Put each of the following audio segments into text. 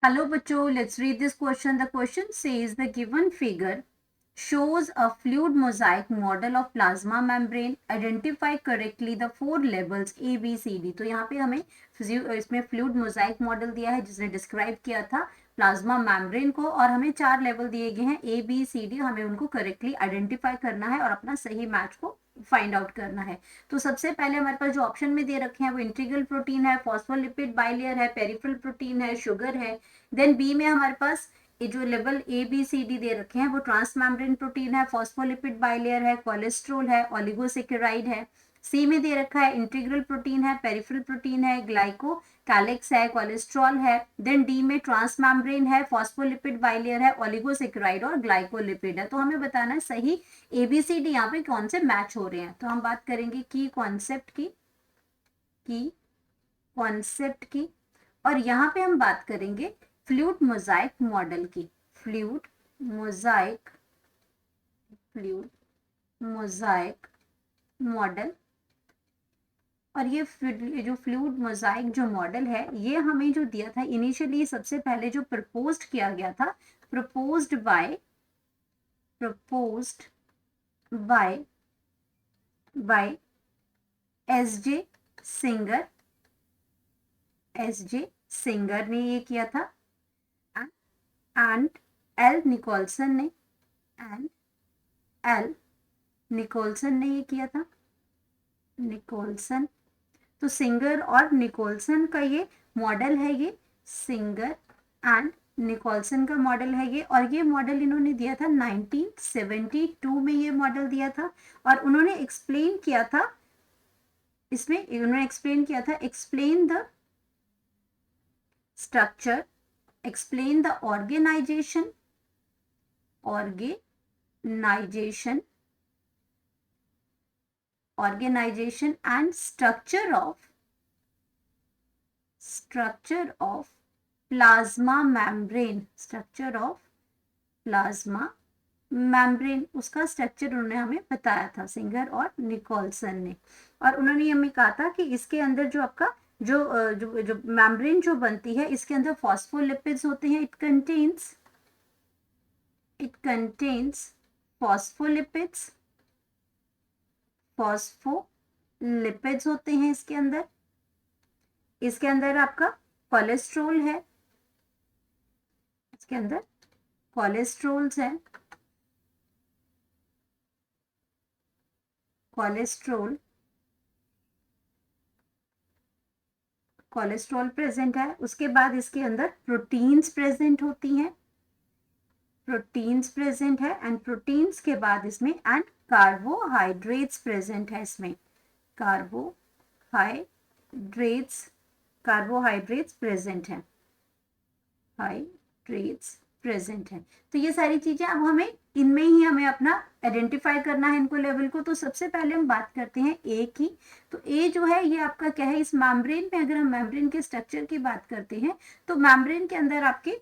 Hello बच्चों, let's read this question. The question says the given figure shows a fluid mosaic model of plasma membrane. Identify correctly the four levels A, B, C, D. तो यहाँ पे हमें इसमें fluid Mosaic model दिया है जिसने describe किया था प्लाज्मा मेम्ब्रेन को, और हमें 4 लेवल दिए गए हैं A, B, C, D. हमें उनको करेक्टली आइडेंटिफाई करना है और अपना सही मैच को फाइंड आउट करना है. तो सबसे पहले हमारे पास जो ऑप्शन में दे रखे हैं वो इंटीग्रल प्रोटीन है, फॉस्फोलिपिड बाइलेयर है, पेरिफेरल प्रोटीन है, शुगर है. देन बी में हमारे पास ये जो level A B C D दे रखे हैं वो ट्रांसमेम्ब्रेन प्रोटीन है, फॉस्फोलिपिड बाइलेयर है, कोलेस्ट्रोल है, ओलिगोसेकेराइड है. सी में दे रखा है इंटीग्रल प्रोटीन है, पेरिफेरल प्रोटीन है, ग्लाइको कैलेक्स है, कोलेस्ट्रॉल है. देन डी में ट्रांसमेम्ब्रेन है, फॉस्फोलिपिड बाइलेयर है, ओलिगोसेकेराइड और ग्लाइकोलिपिड है. तो हमें बताना है सही एबीसीडी यहाँ पे कौन से मैच हो रहे हैं. तो हम बात करेंगे की कॉन्सेप्ट की और यहाँ पे हम बात करेंगे फ्लूइड मोजाइक मॉडल की. Fluid Mosaic model. और ये जो फ्लूइड मोजाइक जो मॉडल है ये हमें जो दिया था इनिशियली, सबसे पहले जो प्रपोज्ड किया गया था, proposed by S J singer ने ये किया था एंड एल निकोलसन ने ये किया था. तो सिंगर और निकोलसन का ये मॉडल है, ये सिंगर एंड निकोलसन का मॉडल है ये. और ये मॉडल इन्होंने दिया था 1972 में, ये मॉडल दिया था. और उन्होंने एक्सप्लेन किया था explain the structure, explain the organization and structure of plasma membrane. उसका स्ट्रक्चर उन्होंने हमें बताया था, सिंगर और निकोलसन ने. और उन्होंने हमें कहा था कि इसके अंदर जो आपका जो मेम्ब्रेन जो बनती है इसके अंदर फॉस्फोलिपिड्स होते हैं. इट कंटेन्स फॉस्फोलिपिड्स होते हैं इसके अंदर आपका कोलेस्ट्रोल है, इसके अंदर कोलेस्ट्रोल्स है, कोलेस्ट्रॉल प्रेजेंट है. उसके बाद इसके अंदर प्रोटीन्स प्रेजेंट है एंड प्रोटीन्स के बाद इसमें एंड कार्बोहाइड्रेट्स प्रेजेंट है. इसमें कार्बोहाइड्रेट्स प्रेजेंट है. तो ये सारी चीजें अब हमें अपना आइडेंटिफाई करना है इनको लेवल को. तो सबसे पहले हम बात करते हैं ए की. तो ए जो है ये आपका क्या है, इस मेम्ब्रेन में अगर हम मेम्ब्रेन के स्ट्रक्चर की बात करते हैं तो मेम्ब्रेन के अंदर आपके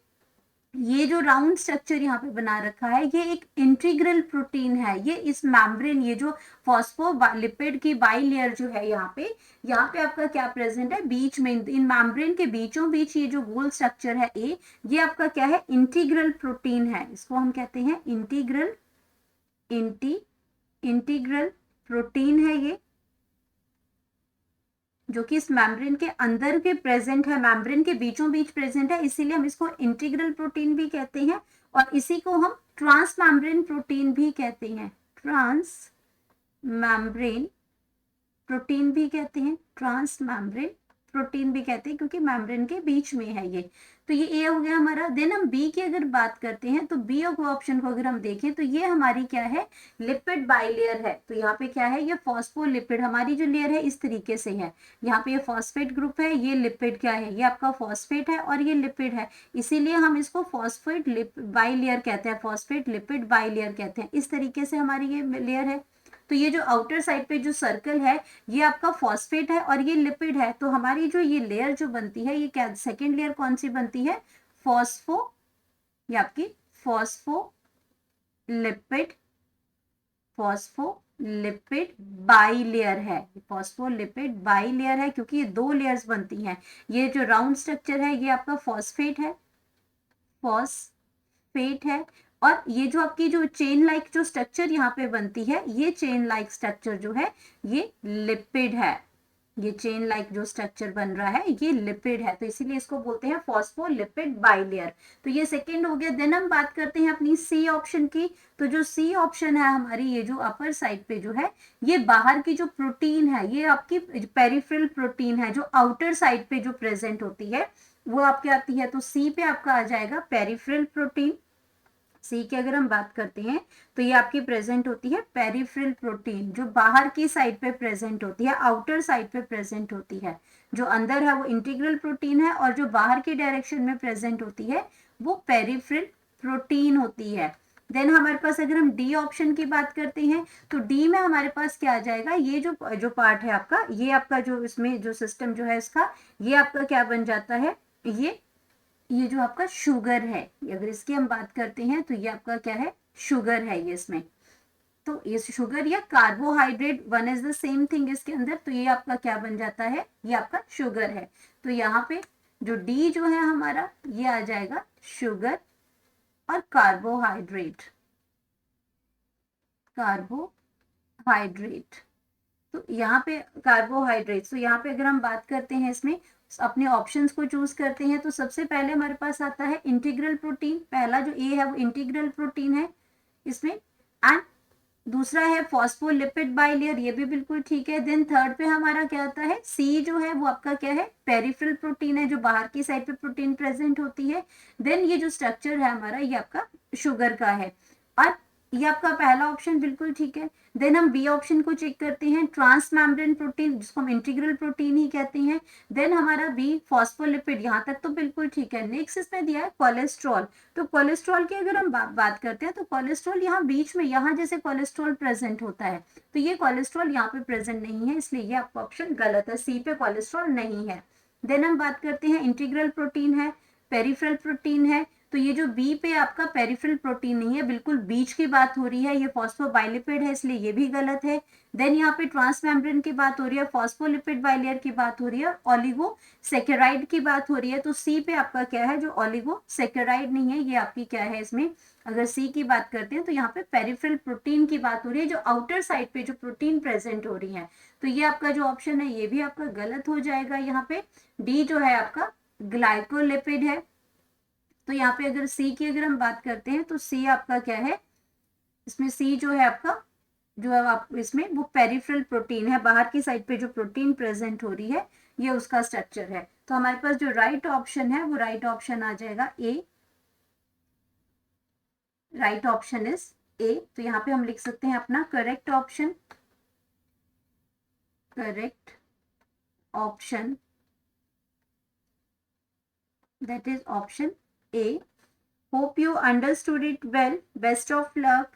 ये जो राउंड स्ट्रक्चर यहाँ पे बना रखा है ये एक इंटीग्रल प्रोटीन है. ये इस मेम्ब्रेन, ये जो फॉस्फोलिपिड की बाइलेयर जो है यहाँ पे आपका क्या प्रेजेंट है, बीच में इन मेम्ब्रेन के बीचों बीच ये जो गोल स्ट्रक्चर है ए, ये आपका क्या है, इंटीग्रल प्रोटीन है. इसको हम कहते हैं इंटीग्रल प्रोटीन है ये, जो कि इस मेम्ब्रेन के अंदर के प्रेजेंट है, मेम्ब्रेन के बीचों बीच प्रेजेंट है, इसीलिए हम इसको इंटीग्रल प्रोटीन भी कहते हैं. और इसी को हम ट्रांसमेम्ब्रेन प्रोटीन भी कहते हैं, ट्रांसमेम्ब्रेन प्रोटीन भी कहते हैं क्योंकि मेम्ब्रेन के बीच में है ये. तो ये ए हो गया हमारा. देन हम बी की अगर बात करते हैं तो बी ऑप्शन को अगर हम देखें तो ये हमारी क्या है, लिपिड बाइलेयर है. तो यहाँ पे क्या है, ये फॉस्फोलिपिड हमारी जो लेयर है इस तरीके से है. यहाँ पे ये फॉस्फेट ग्रुप है, ये लिपिड क्या है, ये आपका फॉस्फेट है और ये लिपिड है, इसीलिए हम इसको फॉस्फेट बाइलेयर कहते हैं, फॉस्फेट लिपिड बाइलेयर कहते हैं. इस तरीके से हमारी ये लेयर है. तो ये जो आउटर साइड पे जो सर्कल है ये आपका फॉस्फेट है और ये लिपिड है. तो हमारी जो ये लेयर जो बनती है ये क्या, सेकेंड लेयर कौन सी बनती है, ये आपकी फॉस्फोलिपिड बाइलेयर है. फॉस्फोलिपिड बाइलेयर है क्योंकि ये 2 लेयर्स बनती हैं. ये जो राउंड स्ट्रक्चर है ये आपका फॉस्फेट है फॉस्फेट है। और ये जो आपकी जो चेन लाइक जो स्ट्रक्चर यहाँ पे बनती है, ये चेन लाइक स्ट्रक्चर जो है ये लिपिड है। ये चेन लाइक जो स्ट्रक्चर बन रहा है ये लिपिड है, तो इसीलिए इसको बोलते हैं फॉस्फोलिपिड बाइलेयर। तो ये सेकंड हो गया। देन हम बात करते हैं अपनी सी ऑप्शन की। तो जो सी ऑप्शन है हमारी, ये जो अपर साइड पे जो है, ये बाहर की जो प्रोटीन है, ये आपकी पेरिफेरल प्रोटीन है जो आउटर साइड पे जो प्रेजेंट होती है वो आपके आती है। तो सी पे आपका आ जाएगा पेरिफेरल प्रोटीन। सी की अगर हम बात करते हैं तो ये आपकी प्रेजेंट होती है पेरिफेरल प्रोटीन, जो बाहर की साइड पे प्रेजेंट होती है, आउटर साइड पे प्रेजेंट होती है। जो अंदर है वो इंटीग्रल प्रोटीन है, और जो बाहर की डायरेक्शन में प्रेजेंट होती है वो पेरिफेरल प्रोटीन होती है। देन हमारे पास अगर हम डी ऑप्शन की बात करते हैं तो डी में हमारे पास क्या आ जाएगा, ये जो पार्ट है आपका, ये आपका जो इसमें जो सिस्टम जो है इसका, ये आपका क्या बन जाता है, ये जो आपका शुगर है, अगर इसकी हम बात करते हैं तो ये आपका क्या है, शुगर है ये इसमें। तो ये शुगर या carbohydrate, one is the same thing इसके अंदर, तो ये आपका क्या बन जाता है, ये आपका शुगर है। तो यहाँ पे जो डी जो है हमारा, ये आ जाएगा शुगर और कार्बोहाइड्रेट। तो यहाँ पे कार्बोहाइड्रेट, तो यहाँ पे अगर हम बात करते हैं इसमें अपने ऑप्शंस को चूज करते हैं तो सबसे पहले हमारे पास आता है इंटीग्रल प्रोटीन। पहला जो ए है वो इंटीग्रल प्रोटीन है इसमें, एंड दूसरा है फॉस्फोलिपिड बाइलेयर, ये भी बिल्कुल ठीक है। देन थर्ड पे हमारा क्या आता है, सी जो है वो आपका क्या है, पेरिफेरल प्रोटीन है, जो बाहर की साइड पे प्रोटीन प्रेजेंट होती है। देन ये जो स्ट्रक्चर है हमारा, ये आपका शुगर का है, और ये आपका पहला ऑप्शन बिल्कुल ठीक है। देन हम बी ऑप्शन को चेक करते हैं, ट्रांस मेम्ब्रेन प्रोटीन, जिसको हम इंटीग्रल प्रोटीन ही कहते हैं। देन हमारा बी फॉस्फोलिपिड, यहाँ तक तो बिल्कुल ठीक है। नेक्स्ट इसमें दिया है कोलेस्ट्रॉल। तो कोलेस्ट्रॉल की अगर हम बात करते हैं तो कोलेस्ट्रॉल यहाँ बीच में, यहाँ जैसे कोलेस्ट्रॉल प्रेजेंट होता है, तो ये कोलेस्ट्रॉल यहाँ पे प्रेजेंट नहीं है, इसलिए ये आपका ऑप्शन गलत है, सी पे कोलेस्ट्रॉल नहीं है। देन हम बात करते हैं इंटीग्रल प्रोटीन है, पेरिफेरल प्रोटीन है, तो ये जो बी पे आपका पेरिफेरल प्रोटीन नहीं है, बिल्कुल बीच की बात हो रही है, ये फॉस्फोबाइलिपिड है, इसलिए ये भी गलत है। देन यहाँ पे ट्रांसमेम्ब्रेन की बात हो रही है, फॉस्फोलिपिड बाइलेयर की बात हो रही है, ओलिगोसेकेराइड की बात हो रही है, तो सी पे आपका क्या है, जो ओलिगोसेकेराइड नहीं है, ये आपकी क्या है इसमें, अगर सी की बात करते हैं तो यहाँ पे पेरिफेरल प्रोटीन की बात हो रही है, जो आउटर साइड पे जो प्रोटीन प्रेजेंट हो रही है। तो ये आपका जो ऑप्शन है ये भी आपका गलत हो जाएगा। यहाँ पे डी जो है आपका ग्लाइकोलिपिड है। तो यहाँ पे अगर सी की अगर हम बात करते हैं तो सी आपका क्या है, इसमें सी जो है आपका, जो है आप इसमें वो पेरिफेरल प्रोटीन है, बाहर की साइड पे जो प्रोटीन प्रेजेंट हो रही है, ये उसका स्ट्रक्चर है। तो हमारे पास जो राइट ऑप्शन है वो राइट ऑप्शन आ जाएगा ए, राइट ऑप्शन इज ए। तो यहाँ पे हम लिख सकते हैं अपना correct option that is option A. Hope you understood it well. Best of luck.